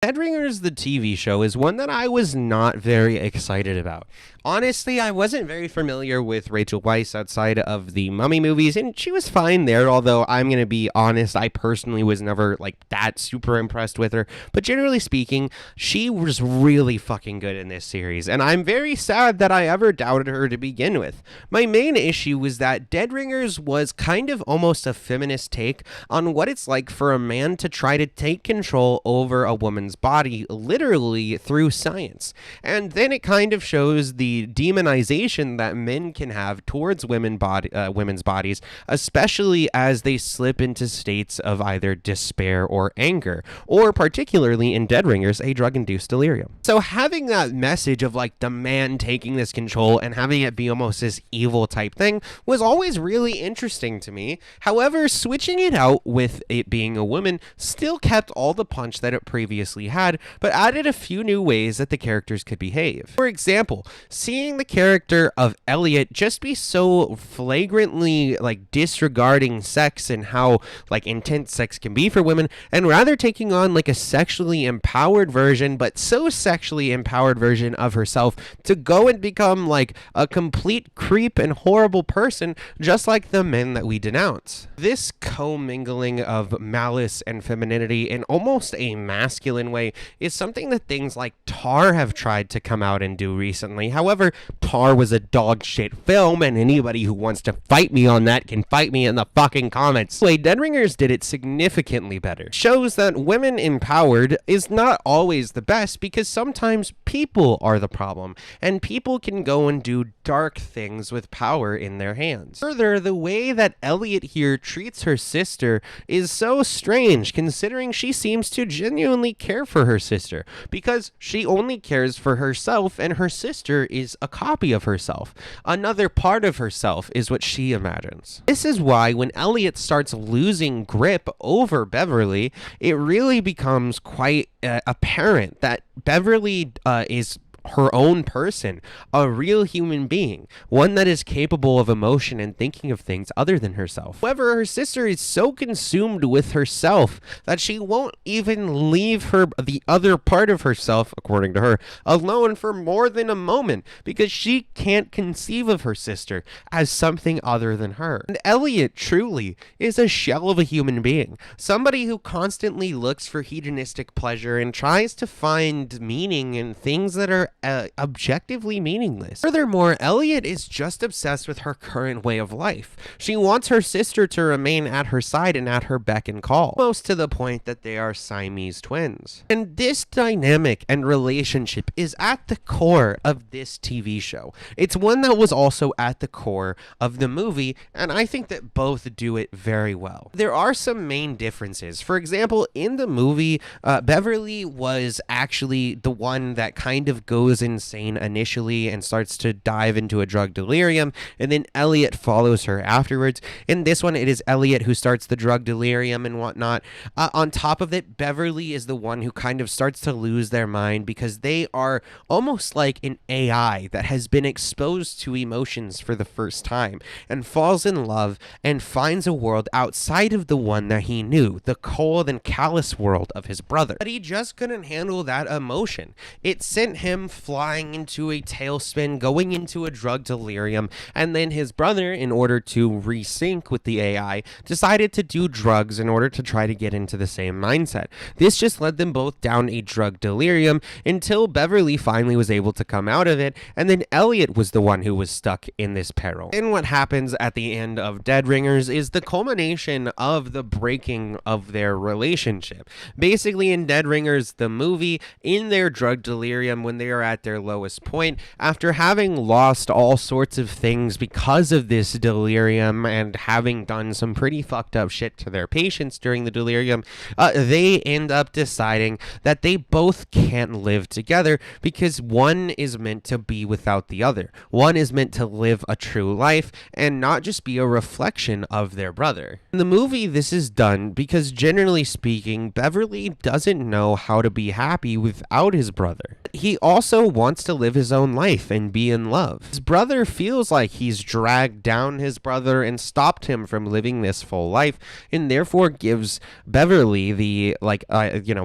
Deadringers, the TV show, is one that I was not very excited about. Honestly, I wasn't very familiar with Rachel Weisz outside of the Mummy movies, and she was fine there, although I'm going to be honest, I personally was never, that super impressed with her. But generally speaking, she was really fucking good in this series, and I'm very sad that I ever doubted her to begin with. My main issue was that Deadringers was kind of almost a feminist take on what it's like for a man to try to take control over a woman's body, literally through science. And then it kind of shows the demonization that men can have towards women's bodies, especially as they slip into states of either despair or anger, or particularly in Deadringers, a drug-induced delirium. So having that message of the man taking this control and having it be almost this evil type thing was always really interesting to me. However, switching it out with it being a woman still kept all the punch that it previously had, but added a few new ways that the characters could behave. For example, seeing the character of Elliot just be so flagrantly disregarding sex and how intense sex can be for women, and rather taking on a sexually empowered version, but so sexually empowered version of herself to go and become a complete creep and horrible person, just like the men that we denounce. This commingling of malice and femininity in almost a masculine way is something that things like Tar have tried to come out and do recently. However, Tar was a dog shit film, and anybody who wants to fight me on that can fight me in the fucking comments. Anyway, Deadringers did it significantly better. Shows that women empowered is not always the best, because sometimes people are the problem, and people can go and do dark things with power in their hands. Further, the way that Elliot here treats her sister is so strange, considering she seems to genuinely care for her sister, because she only cares for herself, and her sister is a copy of herself. Another part of herself is what she imagines. This is why when Elliot starts losing grip over Beverly, it really becomes quite apparent that Beverly is her own person, a real human being, one that is capable of emotion and thinking of things other than herself. However, her sister is so consumed with herself that she won't even leave the other part of herself, according to her, alone for more than a moment, because she can't conceive of her sister as something other than her. And Elliot truly is a shell of a human being, somebody who constantly looks for hedonistic pleasure and tries to find meaning in things that are objectively meaningless. Furthermore, Elliot is just obsessed with her current way of life. She wants her sister to remain at her side and at her beck and call, almost to the point that they are Siamese twins. And this dynamic and relationship is at the core of this TV show. It's one that was also at the core of the movie, and I think that both do it very well. There are some main differences. For example, in the movie, Beverly was actually the one that kind of goes insane initially and starts to dive into a drug delirium, and then Elliot follows her afterwards. In this one, it is Elliot who starts the drug delirium and whatnot. On top of it, Beverly is the one who kind of starts to lose their mind, because they are almost like an AI that has been exposed to emotions for the first time and falls in love and finds a world outside of the one that he knew, the cold and callous world of his brother. But he just couldn't handle that emotion. It sent him flying into a tailspin, going into a drug delirium, and then his brother, in order to resync with the AI, decided to do drugs in order to try to get into the same mindset. This just led them both down a drug delirium until Beverly finally was able to come out of it, and then Elliot was the one who was stuck in this peril. And what happens at the end of Deadringers is the culmination of the breaking of their relationship. Basically, in Deadringers, the movie, in their drug delirium, when they are at their lowest point, after having lost all sorts of things because of this delirium and having done some pretty fucked up shit to their patients during the delirium, they end up deciding that they both can't live together, because one is meant to be without the other. One is meant to live a true life and not just be a reflection of their brother. In the movie, this is done because, generally speaking, Beverly doesn't know how to be happy without his brother. He also wants to live his own life and be in love. His brother feels like he's dragged down his brother and stopped him from living this full life, and therefore gives Beverly the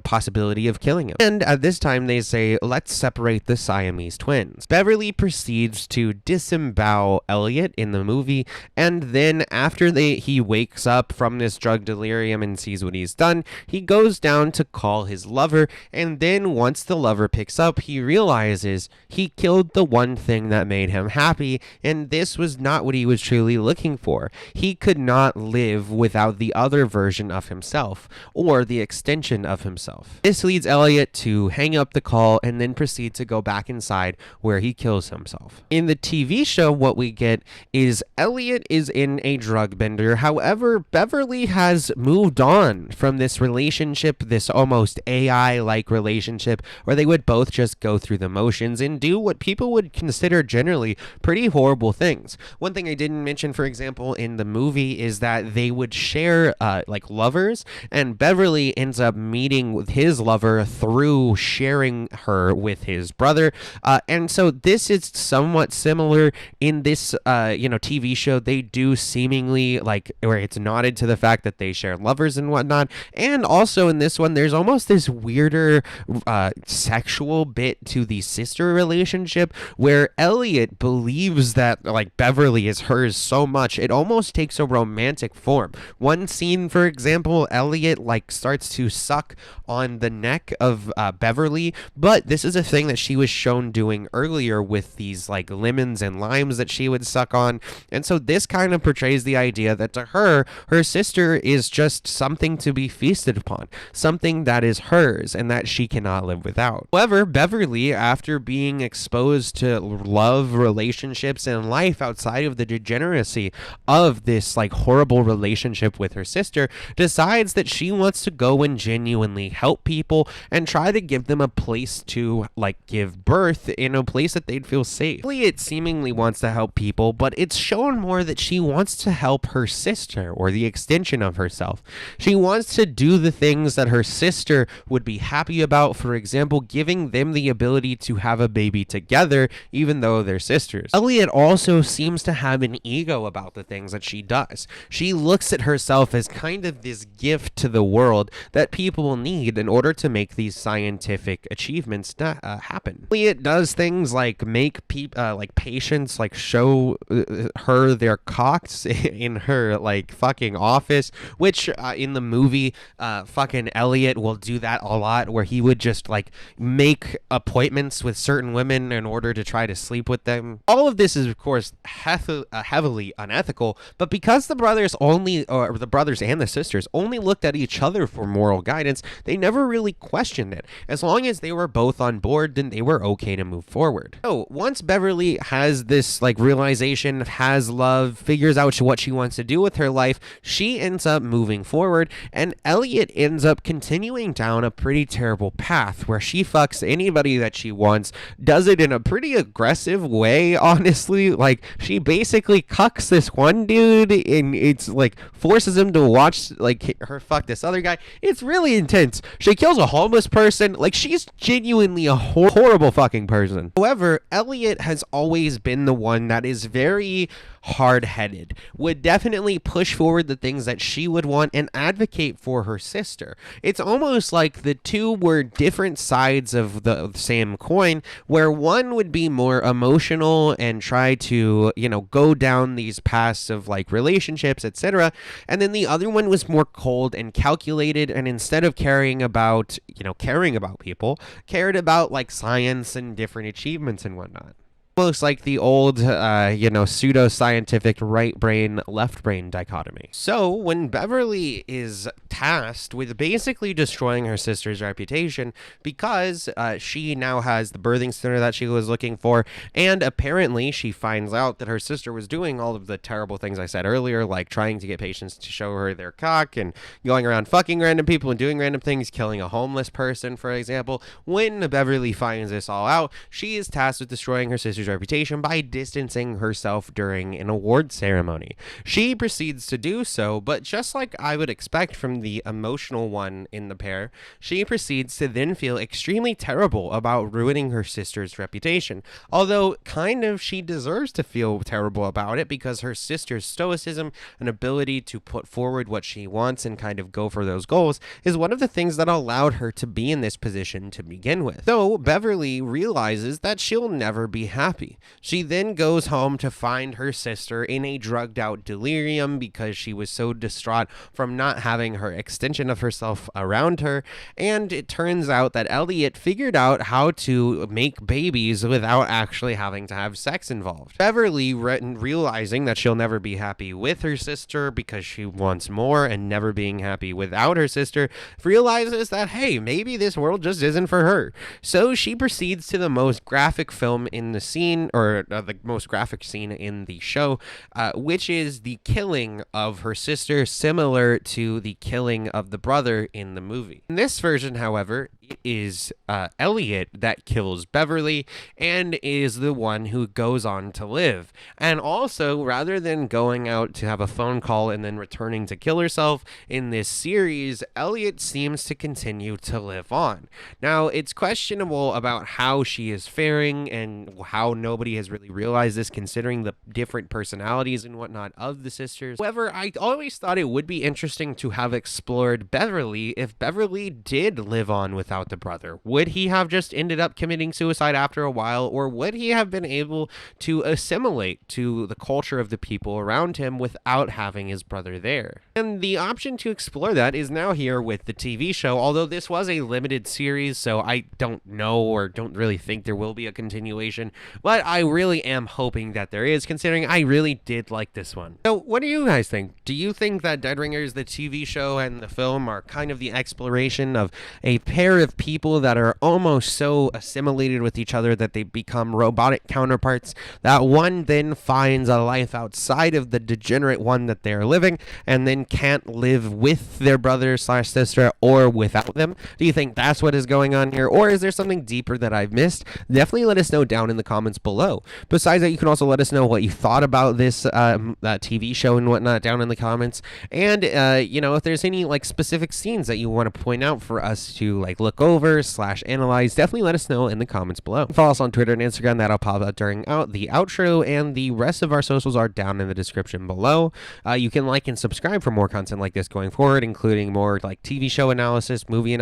possibility of killing him. And at this time they say, let's separate the Siamese twins. Beverly proceeds to disembowel Elliot in the movie, and then after he wakes up from this drug delirium and sees what he's done, he goes down to call his lover, and then once the lover picks up, he realizes he killed the one thing that made him happy, and this was not what he was truly looking for. He could not live without the other version of himself, or the extension of himself. This leads Elliot to hang up the call and then proceed to go back inside where he kills himself. In the TV show, what we get is Elliot is in a drug bender. However, Beverly has moved on from this relationship, this almost AI-like relationship where they would both just go through the motions and do what people would consider generally pretty horrible things. One thing I didn't mention, for example, in the movie is that they would share lovers, and Beverly ends up meeting with his lover through sharing her with his brother. And so this is somewhat similar in this TV show. They do seemingly where it's nodded to the fact that they share lovers and whatnot. And also in this one, there's almost this weirder sexual bit to the sister relationship where Elliot believes that Beverly is hers so much it almost takes a romantic form. One scene, for example, Elliot starts to suck on the neck of Beverly, but this is a thing that she was shown doing earlier with these lemons and limes that she would suck on. And so this kind of portrays the idea that to her sister is just something to be feasted upon, something that is hers and that she cannot live without. However, Beverly, after being exposed to love, relationships, and life outside of the degeneracy of this horrible relationship with her sister, decides that she wants to go and genuinely help people and try to give them a place to give birth in a place that they'd feel safe. Elliot seemingly wants to help people, but it's shown more that she wants to help her sister, or the extension of herself. She wants to do the things that her sister would be happy about, for example, giving them the ability to have a baby together, even though they're sisters. Elliot also seems to have an ego about the things that she does. She looks at herself as kind of this gift to the world that people need in order to make these scientific achievements happen. Elliot does things like make patients show her their cocks in her fucking office, which in the movie fucking Elliot will do that a lot, where he would just make appointments with certain women in order to try to sleep with them. All of this is of course heavily unethical, but because the brothers and the sisters only looked at each other for moral guidance, they never really questioned it. As long as they were both on board, then they were okay to move forward. So once Beverly has this realization, has love, figures out what she wants to do with her life, she ends up moving forward, and Elliot ends up continuing down a pretty terrible path where she fucks anybody that she wants, does it in a pretty aggressive way, honestly. She basically cucks this one dude, and it's forces him to watch her fuck this other guy. It's really intense. She kills a homeless person. She's genuinely a horrible fucking person. However, Elliot has always been the one that is very hard-headed, would definitely push forward the things that she would want and advocate for her sister. It's almost like the two were different sides of the same coin, where one would be more emotional and try to, go down these paths of relationships, etc. And then the other one was more cold and calculated, and instead of caring about people, cared about science and different achievements and whatnot. Almost like the old, pseudo-scientific right brain, left brain dichotomy. So when Beverly is tasked with basically destroying her sister's reputation because she now has the birthing center that she was looking for, and apparently she finds out that her sister was doing all of the terrible things I said earlier, like trying to get patients to show her their cock and going around fucking random people and doing random things, killing a homeless person, for example. When Beverly finds this all out, she is tasked with destroying her sister's sister's reputation by distancing herself during an award ceremony. She proceeds to do so, but just like I would expect from the emotional one in the pair, she proceeds to then feel extremely terrible about ruining her sister's reputation. Although, kind of, she deserves to feel terrible about it because her sister's stoicism and ability to put forward what she wants and kind of go for those goals is one of the things that allowed her to be in this position to begin with. Though Beverly realizes that she'll never be happy. She then goes home to find her sister in a drugged out delirium because she was so distraught from not having her extension of herself around her, and it turns out that Elliot figured out how to make babies without actually having to have sex involved. Beverly, realizing that she'll never be happy with her sister because she wants more and never being happy without her sister, realizes that, hey, maybe this world just isn't for her. So she proceeds to the most graphic film in the scene, or the most graphic scene in the show, which is the killing of her sister, similar to the killing of the brother in the movie. In this version, however, it is Elliot that kills Beverly and is the one who goes on to live. And also, rather than going out to have a phone call and then returning to kill herself in this series, Elliot seems to continue to live on. Now, it's questionable about how she is faring and how nobody has really realized this, considering the different personalities and whatnot of the sisters. However, I always thought it would be interesting to have explored Beverly if Beverly did live on without the brother. Would he have just ended up committing suicide after a while, or would he have been able to assimilate to the culture of the people around him without having his brother there? And the option to explore that is now here with the TV show, although this was a limited series, so I don't know or don't really think there will be a continuation, but I really am hoping that there is, considering I really did like this one. So what do you guys think? Do you think that Deadringers, the TV show and the film, are kind of the exploration of a pair of people that are almost so assimilated with each other that they become robotic counterparts, that one then finds a life outside of the degenerate one that they're living and then can't live with their brother slash sister or without them? Do you think that's what is going on here, or is there something deeper that I've missed? Definitely let us know down in the comments below. Besides that, you can also let us know what you thought about this TV show and whatnot down in the comments, and you know, if there's any like specific scenes that you want to point out for us to like look over / analyze, definitely let us know in the comments below. Follow us on Twitter and Instagram, that'll pop up during the outro, and the rest of our socials are down in the description below. You can like and subscribe for more content like this going forward, including more like TV show analysis, movie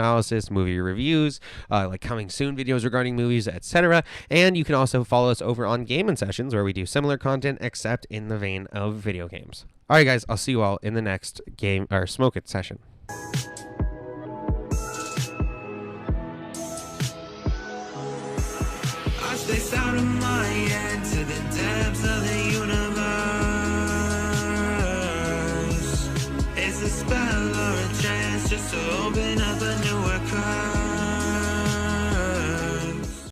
reviews, like coming soon videos regarding movies, etc. And you can also follow us over on Gaming Sessions, where we do similar content except in the vein of video games. All right, guys, I'll see you all in the next game or Smoke It session. I stay out of my head to the depths of the universe. It's a spell or a chance just to open up a newer curve.